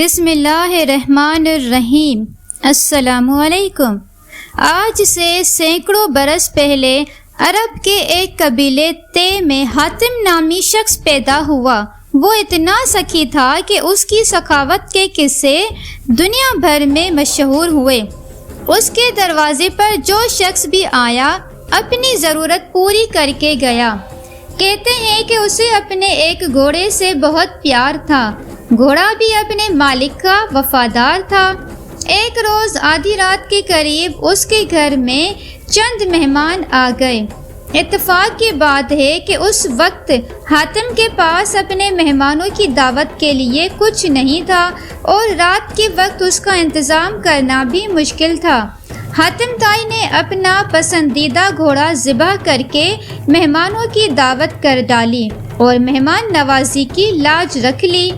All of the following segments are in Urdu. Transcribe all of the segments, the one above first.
بسم اللہ الرحمن الرحیم۔ السلام علیکم۔ آج سے سینکڑوں برس پہلے عرب کے ایک قبیلے تے میں حاتم نامی شخص پیدا ہوا۔ وہ اتنا سخی تھا کہ اس کی سخاوت کے قصے دنیا بھر میں مشہور ہوئے۔ اس کے دروازے پر جو شخص بھی آیا اپنی ضرورت پوری کر کے گیا۔ کہتے ہیں کہ اسے اپنے ایک گھوڑے سے بہت پیار تھا۔ گھوڑا بھی اپنے مالک کا وفادار تھا۔ ایک روز آدھی رات کے قریب اس کے گھر میں چند مہمان آ گئے۔ اتفاق کی بات ہے کہ اس وقت حاتم کے پاس اپنے مہمانوں کی دعوت کے لیے کچھ نہیں تھا اور رات کے وقت اس کا انتظام کرنا بھی مشکل تھا۔ حاتم تائی نے اپنا پسندیدہ گھوڑا ذبح کر کے مہمانوں کی دعوت کر ڈالی اور مہمان نوازی کی لاج رکھ لی۔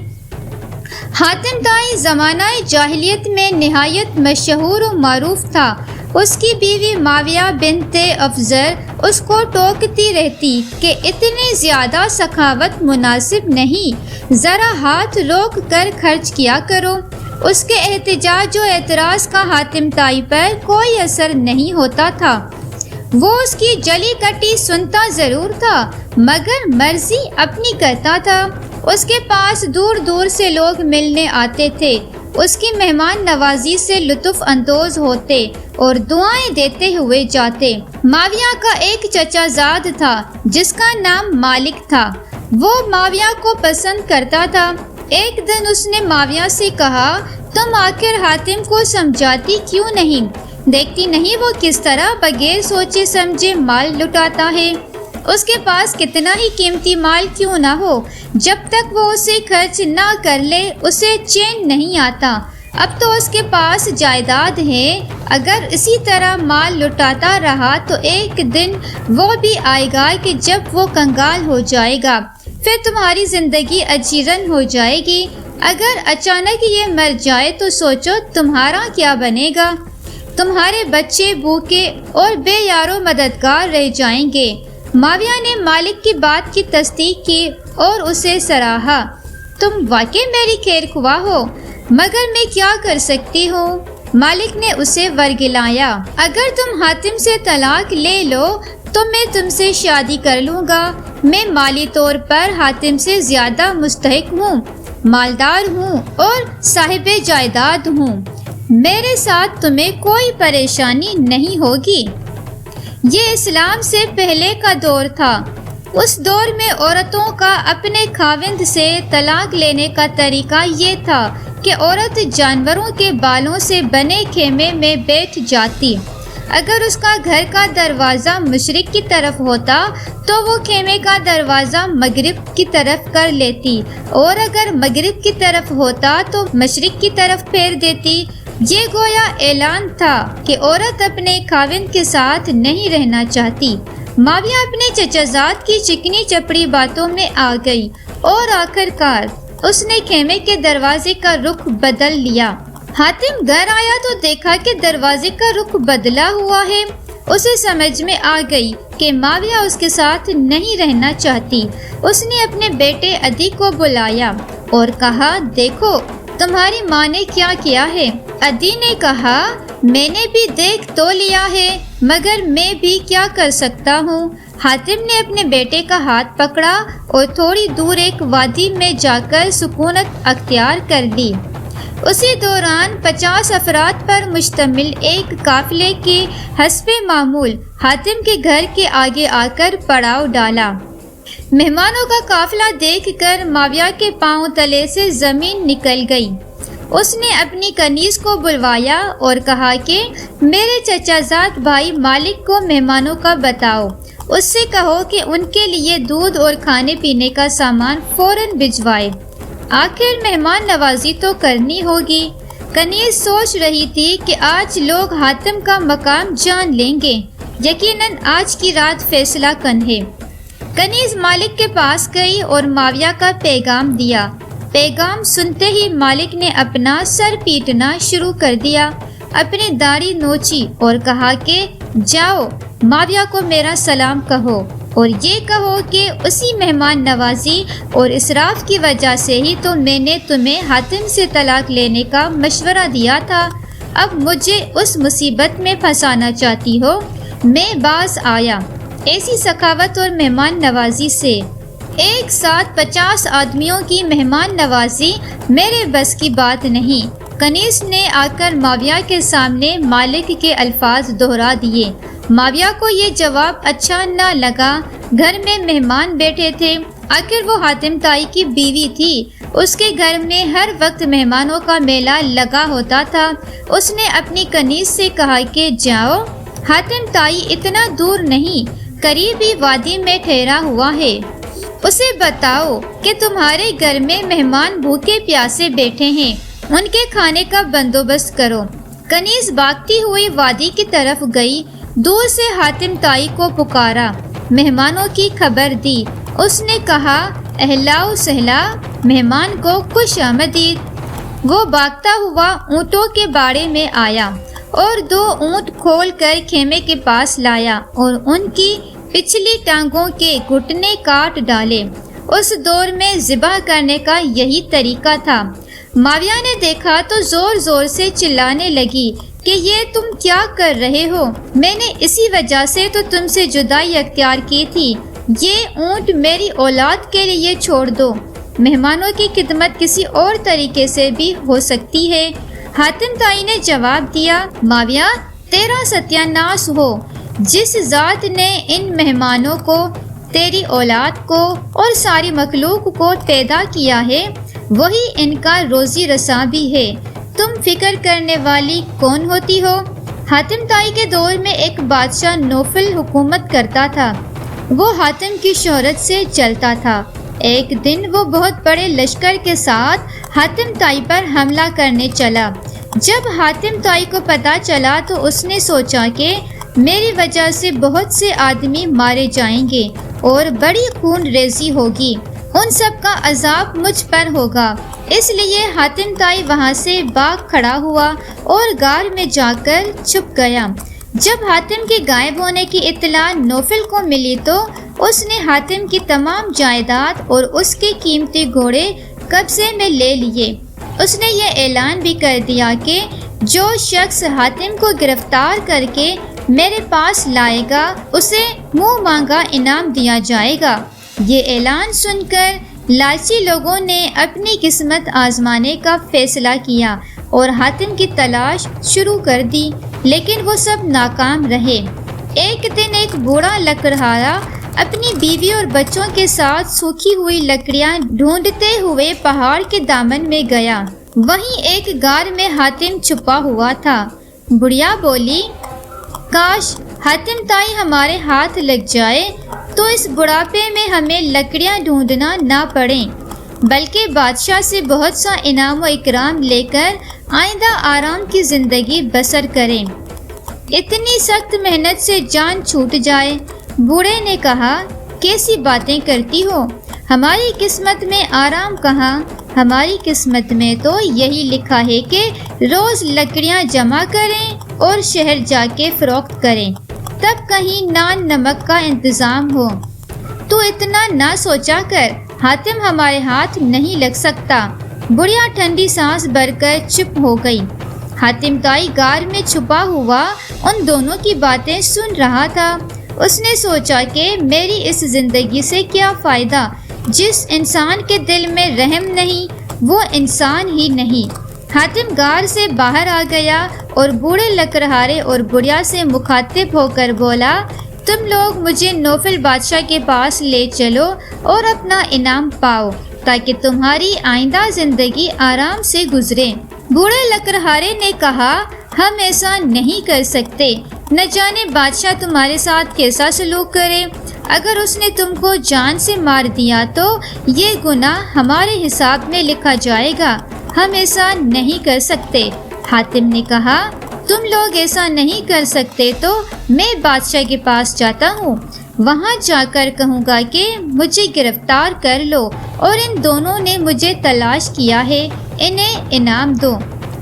حاتم تائی زمانہ جاہلیت میں نہایت مشہور و معروف تھا۔ اس کی بیوی معاویہ بنت افزر اس کو ٹوکتی رہتی کہ اتنی زیادہ سخاوت مناسب نہیں، ذرا ہاتھ روک کر خرچ کیا کرو۔ اس کے احتجاج و اعتراض کا حاتم تائی پر کوئی اثر نہیں ہوتا تھا۔ وہ اس کی جلی کٹی سنتا ضرور تھا مگر مرضی اپنی کرتا تھا۔ اس کے پاس دور دور سے لوگ ملنے آتے تھے، اس کی مہمان نوازی سے لطف اندوز ہوتے اور دعائیں دیتے ہوئے جاتے۔ معاویہ کا ایک چچا زاد تھا جس کا نام مالک تھا۔ وہ معاویہ کو پسند کرتا تھا۔ ایک دن اس نے معاویہ سے کہا، تم آخر حاتم کو سمجھاتی کیوں نہیں؟ دیکھتی نہیں وہ کس طرح بغیر سوچے سمجھے مال لٹاتا ہے؟ اس کے پاس کتنا ہی قیمتی مال کیوں نہ ہو، جب تک وہ اسے خرچ نہ کر لے اسے چین نہیں آتا۔ اب تو اس کے پاس جائیداد ہے، اگر اسی طرح مال لٹاتا رہا تو ایک دن وہ بھی آئے گا کہ جب وہ کنگال ہو جائے گا، پھر تمہاری زندگی اجیرن ہو جائے گی۔ اگر اچانک یہ مر جائے تو سوچو تمہارا کیا بنے گا؟ تمہارے بچے بھوکے اور بے یارو مددگار رہ جائیں گے۔ معاویہ نے مالک کی بات کی تصدیق کی اور اسے سراہا۔ تم واقعی میری خیر خواہ ہو، مگر میں کیا کر سکتی ہوں؟ مالک نے اسے ورگلایا۔ اگر تم حاتم سے طلاق لے لو تو میں تم سے شادی کر لوں گا۔ میں مالی طور پر حاتم سے زیادہ مستحق ہوں، مالدار ہوں اور صاحب جائیداد ہوں۔ میرے ساتھ تمہیں کوئی پریشانی نہیں ہوگی۔ یہ اسلام سے پہلے کا دور تھا۔ اس دور میں عورتوں کا اپنے خاوند سے طلاق لینے کا طریقہ یہ تھا کہ عورت جانوروں کے بالوں سے بنے خیمے میں بیٹھ جاتی۔ اگر اس کا گھر کا دروازہ مشرق کی طرف ہوتا تو وہ خیمے کا دروازہ مغرب کی طرف کر لیتی، اور اگر مغرب کی طرف ہوتا تو مشرق کی طرف پھیر دیتی۔ یہ گویا اعلان تھا کہ عورت اپنے خاوند کے ساتھ نہیں رہنا چاہتی۔ معاویہ اپنے چچا زاد کی چکنی چپڑی باتوں میں آ گئی اور آخر کار اس نے خیمے کے دروازے کا رخ بدل لیا۔ حاتم گھر آیا تو دیکھا کہ دروازے کا رخ بدلا ہوا ہے۔ اسے سمجھ میں آ گئی کہ معاویہ اس کے ساتھ نہیں رہنا چاہتی۔ اس نے اپنے بیٹے عدی کو بلایا اور کہا، دیکھو تمہاری ماں نے کیا کیا ہے۔ عدی نے کہا، میں نے بھی دیکھ تو لیا ہے مگر میں بھی کیا کر سکتا ہوں۔ حاتم نے اپنے بیٹے کا ہاتھ پکڑا اور تھوڑی دور ایک وادی میں جا کر سکونت اختیار کر لی۔ اسی دوران 50 افراد پر مشتمل ایک قافلے کی حسب معمول حاتم کے گھر کے آگے آ کر پڑاؤ ڈالا۔ مہمانوں کا قافلہ دیکھ کر معاویہ کے پاؤں تلے سے زمین نکل گئی۔ اس نے اپنی کنیز کو بلوایا اور کہا کہ میرے چچا زاد بھائی مالک کو مہمانوں کا بتاؤ۔ اس سے کہو کہ ان کے لیے دودھ اور کھانے پینے کا سامان فوراً بھجوائے۔ آخر مہمان نوازی تو کرنی ہوگی۔ کنیز سوچ رہی تھی کہ آج لوگ حاتم کا مقام جان لیں گے، یقیناً آج کی رات فیصلہ کن ہے۔ کنیز مالک کے پاس گئی اور معاویہ کا پیغام دیا۔ پیغام سنتے ہی مالک نے اپنا سر پیٹنا شروع کر دیا، اپنی داڑھی نوچی اور کہا کہ جاؤ معاویہ کو میرا سلام کہو اور یہ کہو کہ اسی مہمان نوازی اور اسراف کی وجہ سے ہی تو میں نے تمہیں حاتم سے طلاق لینے کا مشورہ دیا تھا، اب مجھے اس مصیبت میں پھنسانا چاہتی ہو۔ میں باز آیا ایسی سخاوت اور مہمان نوازی سے۔ ایک ساتھ 50 آدمیوں کی مہمان نوازی میرے بس کی بات نہیں۔ کنیز نے آ کر معاویہ کے سامنے مالک کے الفاظ دہرا دیے۔ معاویہ کو یہ جواب اچھا نہ لگا۔ گھر میں مہمان بیٹھے تھے، آخر وہ حاتم طائی کی بیوی تھی، اس کے گھر میں ہر وقت مہمانوں کا میلہ لگا ہوتا تھا۔ اس نے اپنی کنیز سے کہا کہ جاؤ، حاتم طائی اتنا دور نہیں، قریب ہی وادی میں ٹھہرا ہوا ہے، اسے بتاؤ کہ تمہارے گھر میں مہمان بھوکے پیاسے بیٹھے ہیں، ان کے کھانے کا بندوبست کرو۔ کنیز بھاگتی ہوئی وادی کی طرف گئی، دور سے حاتم طائی کو پکارا، مہمانوں کی خبر دی۔ اس نے کہا، اہلا و سہلا، مہمان کو خوش آمدید۔ وہ بھاگتا ہوا اونٹوں کے باڑے میں آیا اور 2 اونٹ کھول کر خیمے کے پاس لایا اور ان کی پچھلی ٹانگوں کے گھٹنے کاٹ ڈالے۔ اس دور میں ذبح کرنے کا یہی طریقہ تھا۔ معاویہ نے دیکھا تو زور زور سے چلانے لگی کہ یہ تم کیا کر رہے ہو؟ میں نے اسی وجہ سے تو تم سے جدائی اختیار کی تھی، یہ اونٹ میری اولاد کے لیے چھوڑ دو، مہمانوں کی خدمت کسی اور طریقے سے بھی ہو سکتی ہے۔ حاتم طائی نے جواب دیا، معاویہ تیرا ستیہ ناش ہو، جس ذات نے ان مہمانوں کو، تیری اولاد کو اور ساری مخلوق کو پیدا کیا ہے، وہی ان کا روزی رساں بھی ہے، تم فکر کرنے والی کون ہوتی ہو؟ حاتم طائی کے دور میں ایک بادشاہ نوفل حکومت کرتا تھا، وہ حاتم کی شہرت سے چلتا تھا۔ ایک دن وہ بہت بڑے لشکر کے ساتھ حاتم طائی پر حملہ کرنے چلا۔ جب حاتم طائی کو پتہ چلا تو اس نے سوچا کہ میری وجہ سے بہت سے آدمی مارے جائیں گے اور بڑی خون ریزی ہوگی، ان سب کا عذاب مجھ پر ہوگا، اس لیے حاتم طائی وہاں سے بھاگ کھڑا ہوا اور غار میں جا کر چھپ گیا۔ جب حاتم کے غائب ہونے کی اطلاع نوفل کو ملی تو اس نے حاتم کی تمام جائیداد اور اس کے قیمتی گھوڑے قبضے میں لے لیے۔ اس نے یہ اعلان بھی کر دیا کہ جو شخص حاتم کو گرفتار کر کے میرے پاس لائے گا اسے منہ مانگا انعام دیا جائے گا۔ یہ اعلان سن کر لالچی لوگوں نے اپنی قسمت آزمانے کا فیصلہ کیا اور حاتم کی تلاش شروع کر دی، لیکن وہ سب ناکام رہے۔ ایک دن ایک بوڑھا لکڑہارا اپنی بیوی اور بچوں کے ساتھ سوکھی ہوئی لکڑیاں ڈھونڈتے ہوئے پہاڑ کے دامن میں گیا۔ وہیں ایک غار میں حاتم چھپا ہوا تھا۔ بڑھیا بولی، کاش حاتم طائی ہمارے ہاتھ لگ جائے تو اس بڑھاپے میں ہمیں لکڑیاں ڈھونڈنا نہ پڑیں، بلکہ بادشاہ سے بہت سا انعام و اکرام لے کر آئندہ آرام کی زندگی بسر کریں، اتنی سخت محنت سے جان چھوٹ جائے۔ بوڑھے نے کہا، کیسی باتیں کرتی ہو، ہماری قسمت میں آرام کہاں؟ ہماری قسمت میں تو یہی لکھا ہے کہ روز لکڑیاں جمع کریں اور شہر جا کے فروخت کریں، تب کہیں نان نمک کا انتظام ہو۔ تو اتنا نہ سوچا کر، حاتم ہمارے ہاتھ نہیں لگ سکتا۔ بڑھیا ٹھنڈی سانس بھر کر چپ ہو گئی۔ حاتم طائی غار میں چھپا ہوا ان دونوں کی باتیں سن رہا تھا۔ اس نے سوچا کہ میری اس زندگی سے کیا فائدہ، جس انسان کے دل میں رحم نہیں وہ انسان ہی نہیں۔ حاتم غار سے باہر آ گیا اور بوڑھے لکڑہارے اور بڑھیا سے مخاطب ہو کر بولا، تم لوگ مجھے نوفل بادشاہ کے پاس لے چلو اور اپنا انعام پاؤ تاکہ تمہاری آئندہ زندگی آرام سے گزرے۔ بوڑھے لکڑہارے نے کہا، ہم ایسا نہیں کر سکتے، نہ جانے بادشاہ تمہارے ساتھ کیسا سلوک کرے، اگر اس نے تم کو جان سے مار دیا تو یہ گناہ ہمارے حساب میں لکھا جائے گا، ہم ایسا نہیں کر سکتے۔ حاتم نے کہا، تم لوگ ایسا نہیں کر سکتے تو میں بادشاہ کے پاس جاتا ہوں، وہاں جا کر کہوں گا کہ مجھے گرفتار کر لو اور ان دونوں نے مجھے تلاش کیا ہے، انہیں انعام دو۔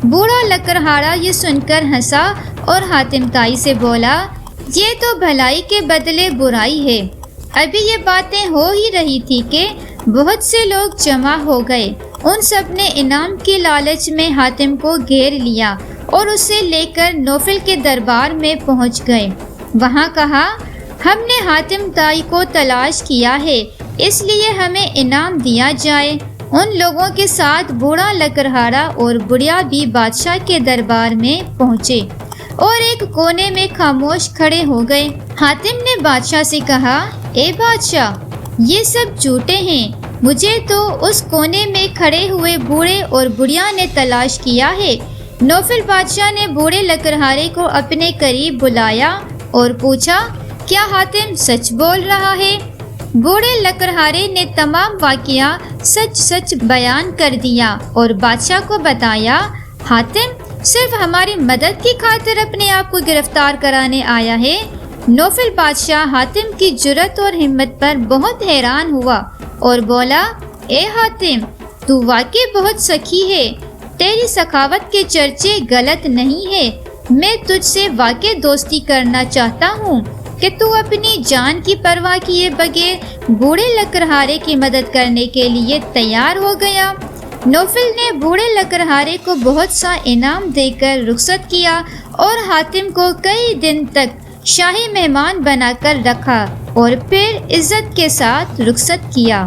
بوڑھا لکڑہارا یہ سن کر ہنسا اور حاتم طائی سے بولا، یہ تو بھلائی کے بدلے برائی ہے، ابھی یہ باتیں ہو ہی رہی تھی کہ بہت سے لوگ جمع ہو گئے۔ ان سب نے انعام کے لالچ میں حاتم کو گھیر لیا اور اسے لے کر نوفل کے دربار میں پہنچ گئے۔ وہاں کہا، ہم نے حاتم طائی کو تلاش کیا ہے، اس لیے ہمیں انعام دیا جائے۔ ان لوگوں کے ساتھ بوڑھا لکڑہارا اور بڑھیا بھی بادشاہ کے دربار میں پہنچے اور ایک کونے میں خاموش کھڑے ہو گئے۔ حاتم نے بادشاہ سے کہا، اے بادشاہ، یہ سب جھوٹے ہیں، مجھے تو اس کونے میں کھڑے ہوئے بوڑھے اور بڑھیا نے تلاش کیا ہے۔ نوفل بادشاہ نے بوڑھے لکڑہارے کو اپنے قریب بلایا اور پوچھا، کیا حاتم سچ بول رہا ہے؟ بوڑھے لکڑہارے نے تمام واقعہ سچ سچ بیان کر دیا اور بادشاہ کو بتایا، حاتم صرف ہماری مدد کی خاطر اپنے آپ کو گرفتار کرانے آیا ہے۔ نوفل بادشاہ حاتم کی جرأت اور ہمت پر بہت حیران ہوا اور بولا، اے حاتم، تو واقعی بہت سخی ہے، تیری سخاوت کے چرچے غلط نہیں ہے۔ میں تجھ سے واقعی دوستی کرنا چاہتا ہوں کہ تو اپنی جان کی پرواہ کیے بغیر بوڑھے لکڑہارے کی مدد کرنے کے لیے تیار ہو گیا۔ نوفل نے بوڑھے لکڑہارے کو بہت سا انعام دے کر رخصت کیا اور حاتم کو کئی دن تک شاہی مہمان بنا کر رکھا اور پھر عزت کے ساتھ رخصت کیا۔